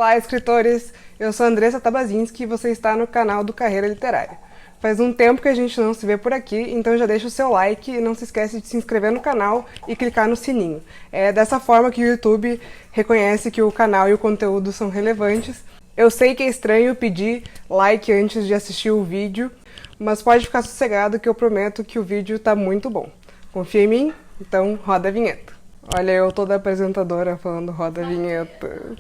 Olá, escritores! Eu sou Andressa Tabazinski e você está no canal do Carreira Literária. Faz um tempo que a gente não se vê por aqui, então já deixa o seu like e não se esquece de se inscrever no canal e clicar no sininho. É dessa forma que o YouTube reconhece que o canal e o conteúdo são relevantes. Eu sei que é estranho pedir like antes de assistir o vídeo, mas pode ficar sossegado que eu prometo que o vídeo tá muito bom. Confia em mim? Então roda a vinheta. Olha eu toda apresentadora falando roda a vinheta.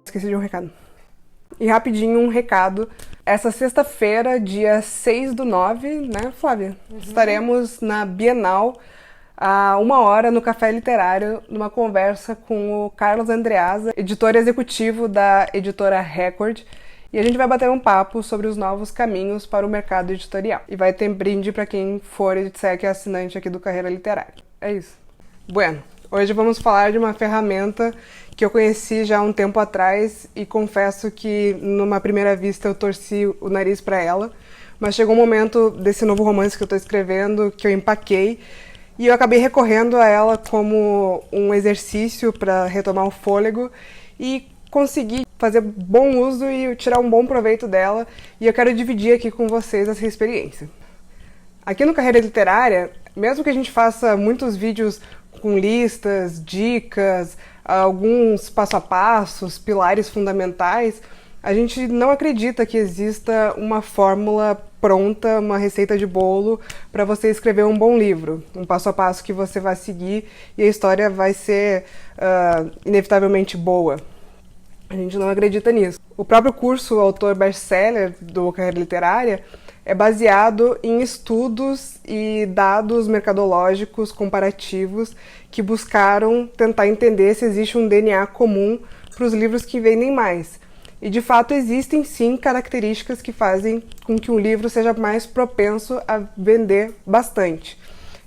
Esqueci de um recado. E rapidinho um recado. Essa sexta-feira, dia 6/9, né, Flávia? Estaremos na Bienal, a 1h no Café Literário, numa conversa com o Carlos Andreasa, editor executivo da editora Record. E a gente vai bater um papo sobre os novos caminhos para o mercado editorial. E vai ter brinde para quem for e disser que é assinante aqui do Carreira Literária. É isso. Bueno, hoje vamos falar de uma ferramenta que eu conheci já há um tempo atrás e confesso que numa primeira vista eu torci o nariz para ela, mas chegou um momento desse novo romance que eu estou escrevendo que eu empaquei e eu acabei recorrendo a ela como um exercício para retomar o fôlego e consegui fazer bom uso e tirar um bom proveito dela, e eu quero dividir aqui com vocês essa experiência. Aqui no Carreira Literária, mesmo que a gente faça muitos vídeos com listas, dicas, alguns passo a passos, pilares fundamentais, a gente não acredita que exista uma fórmula pronta, uma receita de bolo para você escrever um bom livro, um passo a passo que você vai seguir e a história vai ser inevitavelmente boa. A gente não acredita nisso. O próprio curso Autor Best-Seller do Carreira Literária é baseado em estudos e dados mercadológicos comparativos que buscaram tentar entender se existe um DNA comum para os livros que vendem mais. E de fato existem sim características que fazem com que um livro seja mais propenso a vender bastante.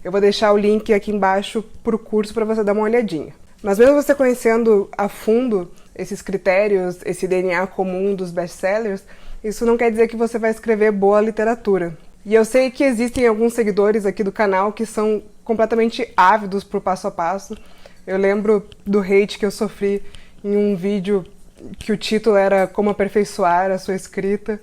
Eu vou deixar o link aqui embaixo para o curso para você dar uma olhadinha. Mas mesmo você conhecendo a fundo esses critérios, esse DNA comum dos best-sellers, isso não quer dizer que você vai escrever boa literatura. E eu sei que existem alguns seguidores aqui do canal que são completamente ávidos por passo a passo. Eu lembro do hate que eu sofri em um vídeo que o título era Como Aperfeiçoar a Sua Escrita,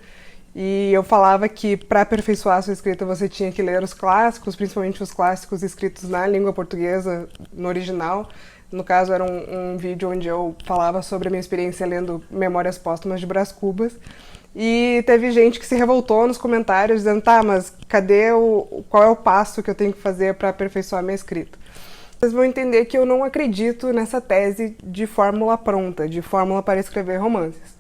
e eu falava que para aperfeiçoar a sua escrita você tinha que ler os clássicos, principalmente os clássicos escritos na língua portuguesa, no original. No caso, era um vídeo onde eu falava sobre a minha experiência lendo Memórias Póstumas de Brás Cubas. E teve gente que se revoltou nos comentários, dizendo, tá, mas qual é o passo que eu tenho que fazer para aperfeiçoar a minha escrita? Vocês vão entender que eu não acredito nessa tese de fórmula pronta, de fórmula para escrever romances.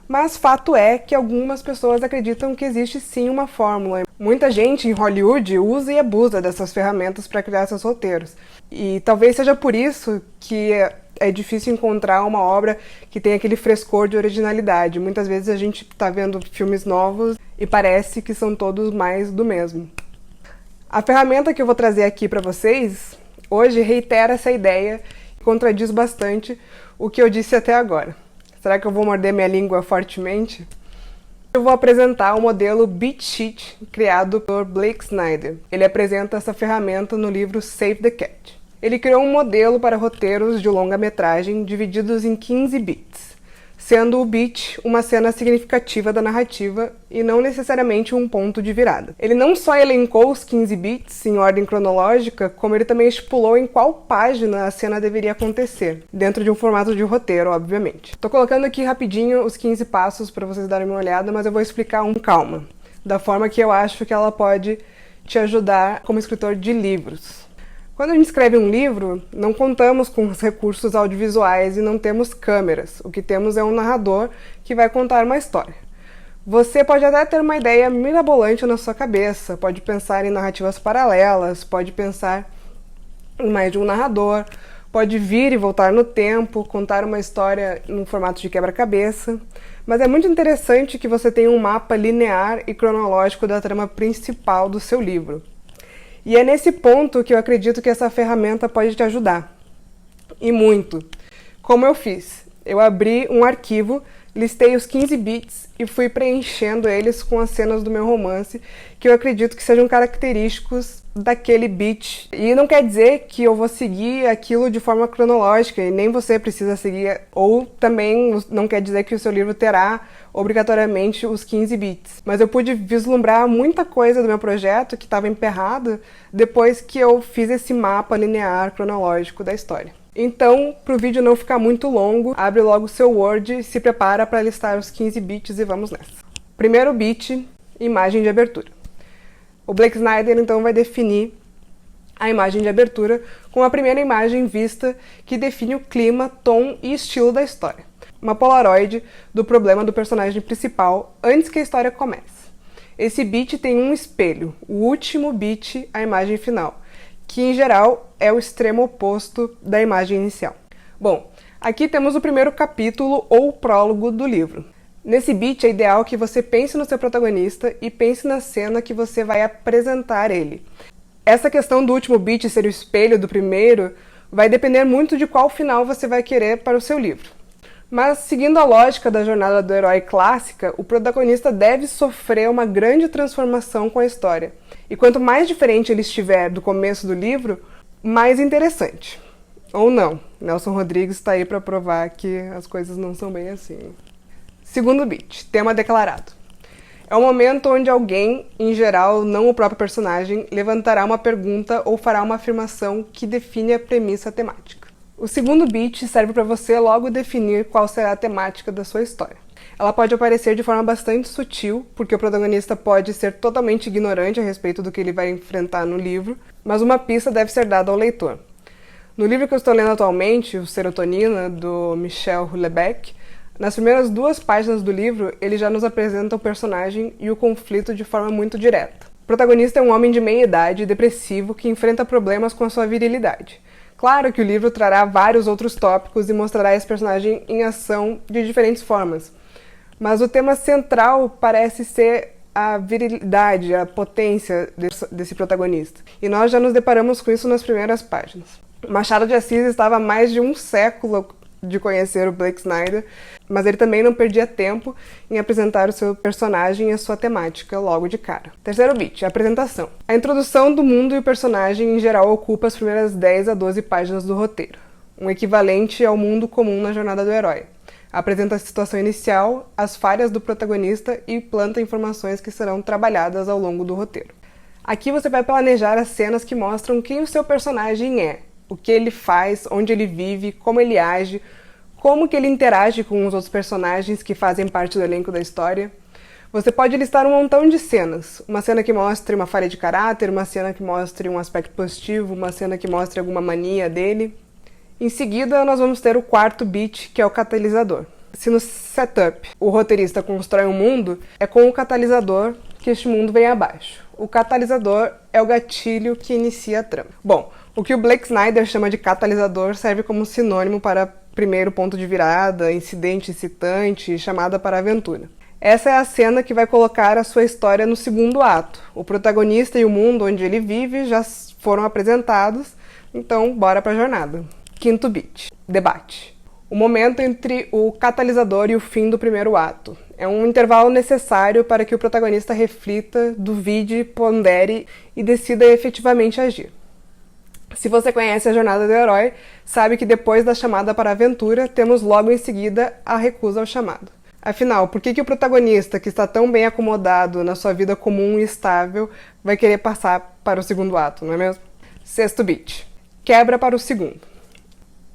Mas fato é que algumas pessoas acreditam que existe sim uma fórmula. Muita gente em Hollywood usa e abusa dessas ferramentas para criar seus roteiros. E talvez seja por isso que é difícil encontrar uma obra que tenha aquele frescor de originalidade. Muitas vezes a gente está vendo filmes novos e parece que são todos mais do mesmo. A ferramenta que eu vou trazer aqui para vocês hoje reitera essa ideia e contradiz bastante o que eu disse até agora. Será que eu vou morder minha língua fortemente? Eu vou apresentar o modelo Beat Sheet, criado por Blake Snyder. Ele apresenta essa ferramenta no livro Save the Cat. Ele criou um modelo para roteiros de longa-metragem divididos em 15 beats, sendo o beat uma cena significativa da narrativa e não necessariamente um ponto de virada. Ele não só elencou os 15 beats em ordem cronológica, como ele também estipulou em qual página a cena deveria acontecer, dentro de um formato de roteiro, obviamente. Tô colocando aqui rapidinho os 15 passos para vocês darem uma olhada, mas eu vou explicar com calma, da forma que eu acho que ela pode te ajudar como escritor de livros. Quando a gente escreve um livro, não contamos com os recursos audiovisuais e não temos câmeras. O que temos é um narrador que vai contar uma história. Você pode até ter uma ideia mirabolante na sua cabeça, pode pensar em narrativas paralelas, pode pensar em mais de um narrador, pode vir e voltar no tempo, contar uma história no formato de quebra-cabeça. Mas é muito interessante que você tenha um mapa linear e cronológico da trama principal do seu livro. E é nesse ponto que eu acredito que essa ferramenta pode te ajudar. E muito. Como eu fiz? Eu abri um arquivo Listei os 15 beats e fui preenchendo eles com as cenas do meu romance, que eu acredito que sejam característicos daquele beat. E não quer dizer que eu vou seguir aquilo de forma cronológica, e nem você precisa seguir, ou também não quer dizer que o seu livro terá obrigatoriamente os 15 beats. Mas eu pude vislumbrar muita coisa do meu projeto que estava emperrada depois que eu fiz esse mapa linear cronológico da história. Então, para o vídeo não ficar muito longo, abre logo o seu Word e se prepara para listar os 15 beats e vamos nessa. Primeiro beat, imagem de abertura. O Blake Snyder então vai definir a imagem de abertura com a primeira imagem vista que define o clima, tom e estilo da história. Uma Polaroid do problema do personagem principal antes que a história comece. Esse beat tem um espelho, o último beat, a imagem final, que em geral é o extremo oposto da imagem inicial. Bom, aqui temos o primeiro capítulo ou prólogo do livro. Nesse beat é ideal que você pense no seu protagonista e pense na cena que você vai apresentar ele. Essa questão do último beat ser o espelho do primeiro vai depender muito de qual final você vai querer para o seu livro. Mas, seguindo a lógica da jornada do herói clássica, o protagonista deve sofrer uma grande transformação com a história. E quanto mais diferente ele estiver do começo do livro, mais interessante. Ou não. Nelson Rodrigues está aí para provar que as coisas não são bem assim. Segundo beat, tema declarado. É o momento onde alguém, em geral não o próprio personagem, levantará uma pergunta ou fará uma afirmação que define a premissa temática. O segundo beat serve para você logo definir qual será a temática da sua história. Ela pode aparecer de forma bastante sutil, porque o protagonista pode ser totalmente ignorante a respeito do que ele vai enfrentar no livro, mas uma pista deve ser dada ao leitor. No livro que eu estou lendo atualmente, o Serotonina, do Michel Houellebecq, nas primeiras 2 páginas do livro, ele já nos apresenta o personagem e o conflito de forma muito direta. O protagonista é um homem de meia idade, depressivo, que enfrenta problemas com a sua virilidade. Claro que o livro trará vários outros tópicos e mostrará esse personagem em ação de diferentes formas, mas o tema central parece ser a virilidade, a potência desse protagonista. E nós já nos deparamos com isso nas primeiras páginas. Machado de Assis estava há mais de um século de conhecer o Blake Snyder, mas ele também não perdia tempo em apresentar o seu personagem e a sua temática logo de cara. Terceiro beat, a apresentação. A introdução do mundo e o personagem em geral ocupa as primeiras 10 a 12 páginas do roteiro, um equivalente ao mundo comum na jornada do herói. Apresenta a situação inicial, as falhas do protagonista e planta informações que serão trabalhadas ao longo do roteiro. Aqui você vai planejar as cenas que mostram quem o seu personagem é, o que ele faz, onde ele vive, como ele age, como que ele interage com os outros personagens que fazem parte do elenco da história. Você pode listar um montão de cenas. Uma cena que mostre uma falha de caráter, uma cena que mostre um aspecto positivo, uma cena que mostre alguma mania dele. Em seguida, nós vamos ter o quarto beat, que é o catalisador. Se no setup o roteirista constrói um mundo, é com o catalisador que este mundo vem abaixo. O catalisador é o gatilho que inicia a trama. Bom, o que o Blake Snyder chama de catalisador serve como sinônimo para primeiro ponto de virada, incidente excitante, chamada para aventura. Essa é a cena que vai colocar a sua história no segundo ato. O protagonista e o mundo onde ele vive já foram apresentados, então bora para a jornada. Quinto beat, debate. O momento entre o catalisador e o fim do primeiro ato. É um intervalo necessário para que o protagonista reflita, duvide, pondere e decida efetivamente agir. Se você conhece a jornada do herói, sabe que depois da chamada para a aventura, temos logo em seguida a recusa ao chamado. Afinal, por que o protagonista, que está tão bem acomodado na sua vida comum e estável, vai querer passar para o segundo ato, não é mesmo? Sexto beat. Quebra para o segundo.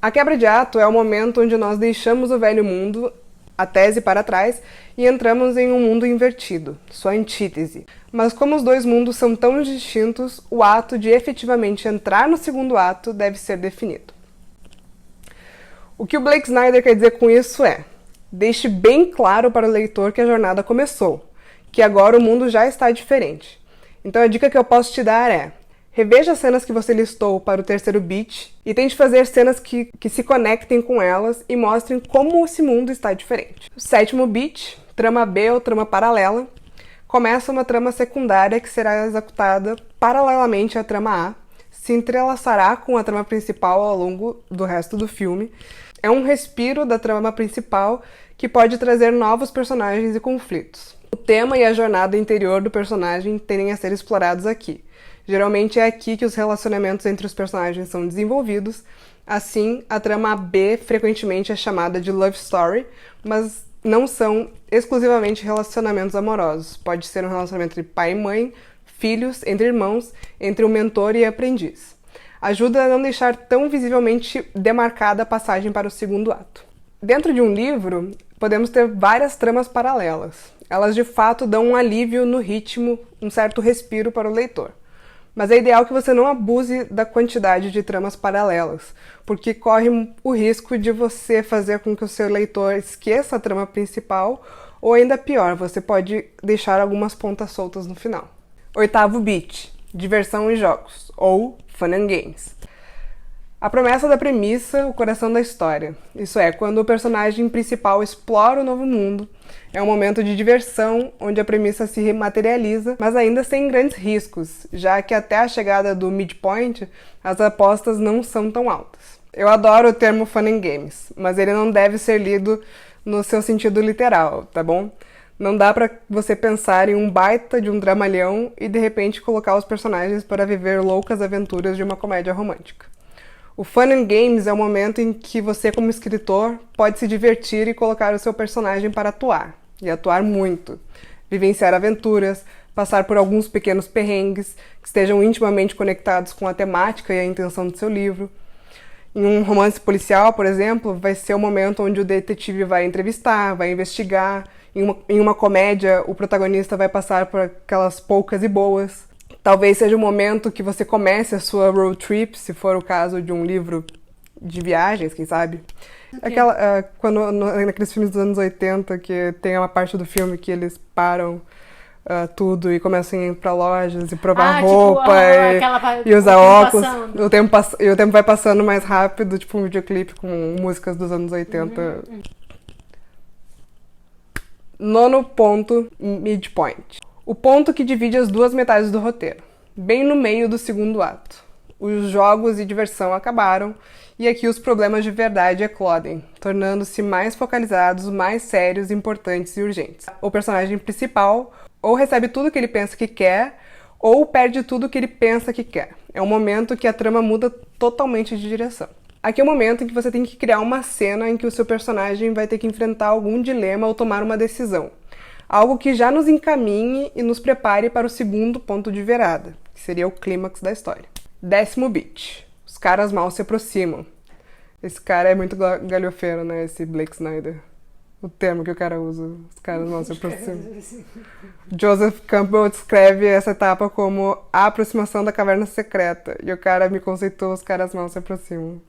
A quebra de ato é o momento onde nós deixamos o velho mundo, a tese para trás, e entramos em um mundo invertido, sua antítese. Mas como os dois mundos são tão distintos, o ato de efetivamente entrar no segundo ato deve ser definido. O que o Blake Snyder quer dizer com isso é: deixe bem claro para o leitor que a jornada começou, que agora o mundo já está diferente. Então a dica que eu posso te dar é: reveja as cenas que você listou para o terceiro beat e tente fazer cenas que se conectem com elas e mostrem como esse mundo está diferente. O sétimo beat, trama B ou trama paralela, começa uma trama secundária que será executada paralelamente à trama A, se entrelaçará com a trama principal ao longo do resto do filme. É um respiro da trama principal que pode trazer novos personagens e conflitos. O tema e a jornada interior do personagem tendem a ser explorados aqui. Geralmente é aqui que os relacionamentos entre os personagens são desenvolvidos. Assim, a trama B frequentemente é chamada de love story, mas não são exclusivamente relacionamentos amorosos. Pode ser um relacionamento entre pai e mãe, filhos, entre irmãos, entre o mentor e aprendiz. Ajuda a não deixar tão visivelmente demarcada a passagem para o segundo ato. Dentro de um livro, podemos ter várias tramas paralelas. Elas de fato dão um alívio no ritmo, um certo respiro para o leitor. Mas é ideal que você não abuse da quantidade de tramas paralelas, porque corre o risco de você fazer com que o seu leitor esqueça a trama principal, ou ainda pior, você pode deixar algumas pontas soltas no final. 8º beat, diversão e jogos, ou fun and games. A promessa da premissa, o coração da história. Isso é, quando o personagem principal explora o novo mundo, é um momento de diversão, onde a premissa se materializa, mas ainda sem grandes riscos, já que até a chegada do midpoint, as apostas não são tão altas. Eu adoro o termo fun and games, mas ele não deve ser lido no seu sentido literal, tá bom? Não dá pra você pensar em um baita de um dramalhão e de repente colocar os personagens para viver loucas aventuras de uma comédia romântica. O Fun and Games é o momento em que você, como escritor, pode se divertir e colocar o seu personagem para atuar, e atuar muito. Vivenciar aventuras, passar por alguns pequenos perrengues que estejam intimamente conectados com a temática e a intenção do seu livro. Em um romance policial, por exemplo, vai ser o momento onde o detetive vai entrevistar, vai investigar. Em uma comédia, o protagonista vai passar por aquelas poucas e boas. Talvez seja o momento que você comece a sua road trip, se for o caso de um livro de viagens, quem sabe. Okay. Naqueles filmes dos anos 80, que tem uma parte do filme que eles param tudo e começam a ir pra lojas e provar roupa e usar óculos. O tempo vai passando mais rápido, tipo um videoclipe com músicas dos anos 80. 9º ponto, midpoint. O ponto que divide as duas metades do roteiro, bem no meio do segundo ato. Os jogos e diversão acabaram, e aqui os problemas de verdade eclodem, tornando-se mais focalizados, mais sérios, importantes e urgentes. O personagem principal ou recebe tudo que ele pensa que quer, ou perde tudo que ele pensa que quer. É um momento que a trama muda totalmente de direção. Aqui é o momento em que você tem que criar uma cena em que o seu personagem vai ter que enfrentar algum dilema ou tomar uma decisão. Algo que já nos encaminhe e nos prepare para o segundo ponto de virada, que seria o clímax da história. 10º beat. Os caras mal se aproximam. Esse cara é muito galhofeiro, né? Esse Blake Snyder. O termo que o cara usa. Os caras mal se aproximam. Joseph Campbell descreve essa etapa como a aproximação da caverna secreta. E o cara me conceitou os caras mal se aproximam.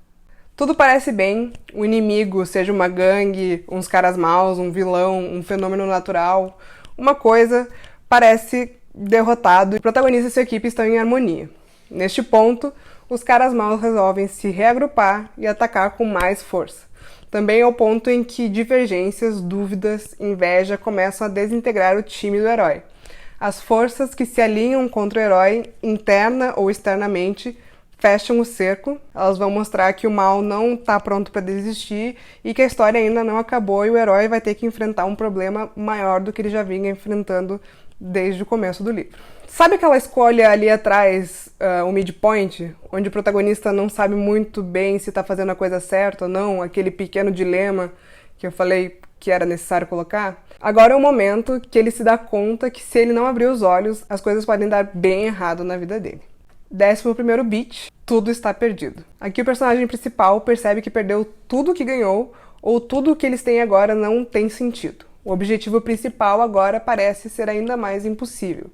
Tudo parece bem, o inimigo, seja uma gangue, uns caras maus, um vilão, um fenômeno natural, uma coisa parece derrotado e o protagonista e sua equipe estão em harmonia. Neste ponto, os caras maus resolvem se reagrupar e atacar com mais força. Também é o ponto em que divergências, dúvidas, inveja começam a desintegrar o time do herói. As forças que se alinham contra o herói, interna ou externamente, fecham o cerco, elas vão mostrar que o mal não está pronto para desistir e que a história ainda não acabou e o herói vai ter que enfrentar um problema maior do que ele já vinha enfrentando desde o começo do livro. Sabe aquela escolha ali atrás, o midpoint, onde o protagonista não sabe muito bem se está fazendo a coisa certa ou não, aquele pequeno dilema que eu falei que era necessário colocar? Agora é o momento que ele se dá conta que se ele não abrir os olhos, as coisas podem dar bem errado na vida dele. 11º beat, tudo está perdido. Aqui o personagem principal percebe que perdeu tudo que ganhou, ou tudo que eles têm agora não tem sentido. O objetivo principal agora parece ser ainda mais impossível.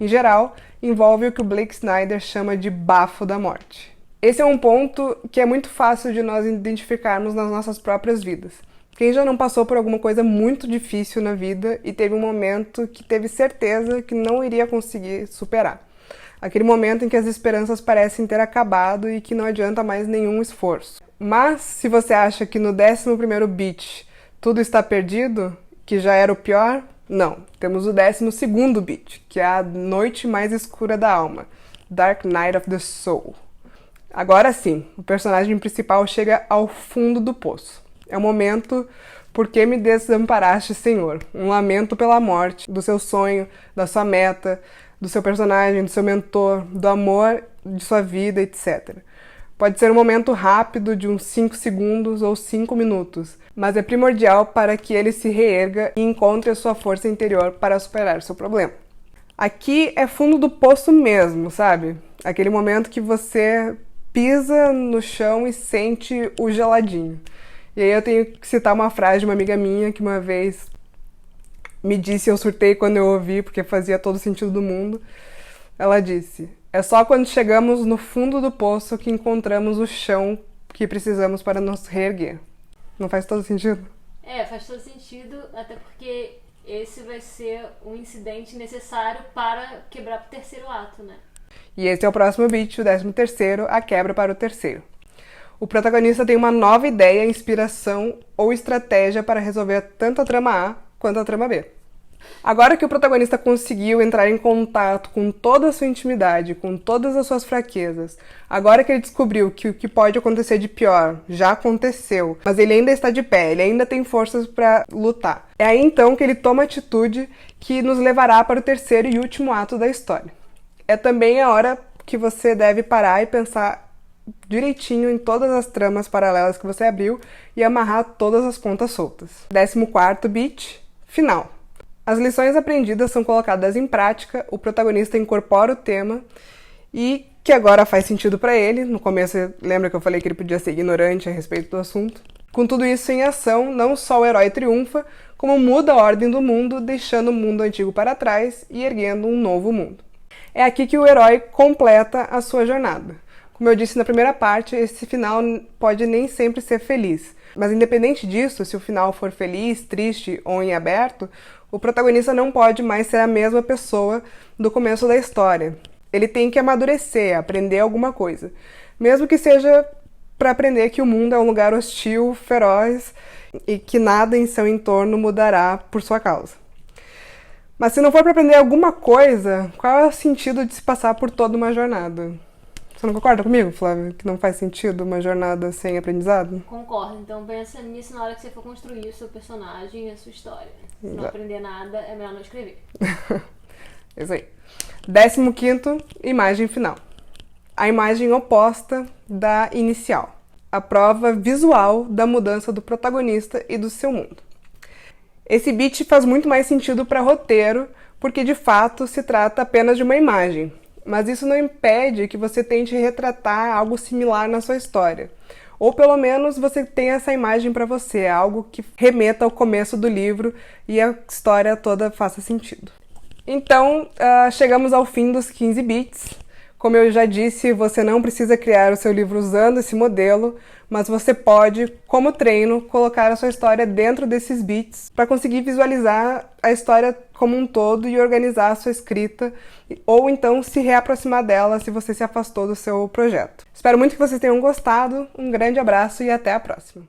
Em geral, envolve o que o Blake Snyder chama de bafo da morte. Esse é um ponto que é muito fácil de nós identificarmos nas nossas próprias vidas. Quem já não passou por alguma coisa muito difícil na vida e teve um momento que teve certeza que não iria conseguir superar? Aquele momento em que as esperanças parecem ter acabado e que não adianta mais nenhum esforço. Mas, se você acha que no 11º beat tudo está perdido, que já era o pior, não. Temos o 12º beat, que é a noite mais escura da alma, Dark Night of the Soul. Agora sim, o personagem principal chega ao fundo do poço. É o momento "Por que me desamparaste, Senhor?", um lamento pela morte, do seu sonho, da sua meta, do seu personagem, do seu mentor, do amor de sua vida, etc. Pode ser um momento rápido de uns 5 segundos ou 5 minutos, mas é primordial para que ele se reerga e encontre a sua força interior para superar seu problema. Aqui é fundo do poço mesmo, sabe? Aquele momento que você pisa no chão e sente o geladinho. E aí eu tenho que citar uma frase de uma amiga minha que uma vez me disse, eu surtei quando eu ouvi, porque fazia todo sentido do mundo. Ela disse: "É só quando chegamos no fundo do poço que encontramos o chão que precisamos para nos reerguer." Não faz todo sentido? Faz todo sentido, até porque esse vai ser um incidente necessário para quebrar pro terceiro ato, né? E esse é o próximo beat, o 13º, a quebra para o terceiro. O protagonista tem uma nova ideia, inspiração ou estratégia para resolver tanto a trama A quanto a trama B. Agora que o protagonista conseguiu entrar em contato com toda a sua intimidade, com todas as suas fraquezas, agora que ele descobriu que o que pode acontecer de pior já aconteceu, mas ele ainda está de pé, ele ainda tem forças para lutar. É aí então que ele toma a atitude que nos levará para o terceiro e último ato da história. É também a hora que você deve parar e pensar direitinho em todas as tramas paralelas que você abriu e amarrar todas as pontas soltas. 14º beat, final. As lições aprendidas são colocadas em prática, o protagonista incorpora o tema e que agora faz sentido para ele. No começo, lembra que eu falei que ele podia ser ignorante a respeito do assunto? Com tudo isso em ação, não só o herói triunfa, como muda a ordem do mundo, deixando o mundo antigo para trás e erguendo um novo mundo. É aqui que o herói completa a sua jornada. Como eu disse na primeira parte, esse final pode nem sempre ser feliz. Mas independente disso, se o final for feliz, triste ou em aberto, o protagonista não pode mais ser a mesma pessoa do começo da história. Ele tem que amadurecer, aprender alguma coisa. Mesmo que seja para aprender que o mundo é um lugar hostil, feroz e que nada em seu entorno mudará por sua causa. Mas se não for para aprender alguma coisa, qual é o sentido de se passar por toda uma jornada? Você não concorda comigo, Flávia, que não faz sentido uma jornada sem aprendizado? Concordo. Então pensa nisso na hora que você for construir o seu personagem e a sua história. Se não aprender nada, é melhor não escrever. Isso aí. 15º, imagem final. A imagem oposta da inicial. A prova visual da mudança do protagonista e do seu mundo. Esse beat faz muito mais sentido para roteiro, porque de fato se trata apenas de uma imagem. Mas isso não impede que você tente retratar algo similar na sua história. Ou pelo menos você tenha essa imagem para você, algo que remeta ao começo do livro e a história toda faça sentido. Então, chegamos ao fim dos 15 beats. Como eu já disse, você não precisa criar o seu livro usando esse modelo, mas você pode, como treino, colocar a sua história dentro desses beats para conseguir visualizar a história como um todo e organizar a sua escrita, ou então se reaproximar dela se você se afastou do seu projeto. Espero muito que vocês tenham gostado, um grande abraço e até a próxima!